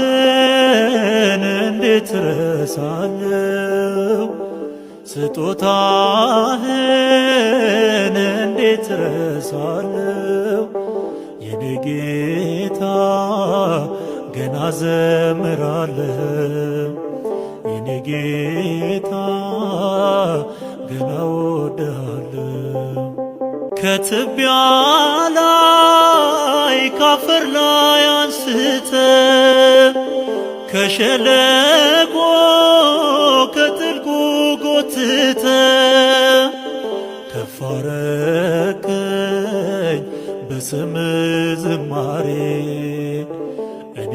ውለታህን እንዴት ረሳለሁ? ስጦታህን እንዴት ረሳለሁ? የኔ ጌታ ገና ዘምራለሁ። የኔ ጌታ ገና ወድሃለሁ። ከትቢያ ላይ ካፈር ላይ አንስተ ከሸለቆ ከጥልቁ ጎትተ ከፍ አረከኝ በስም ዝማሬ እኔ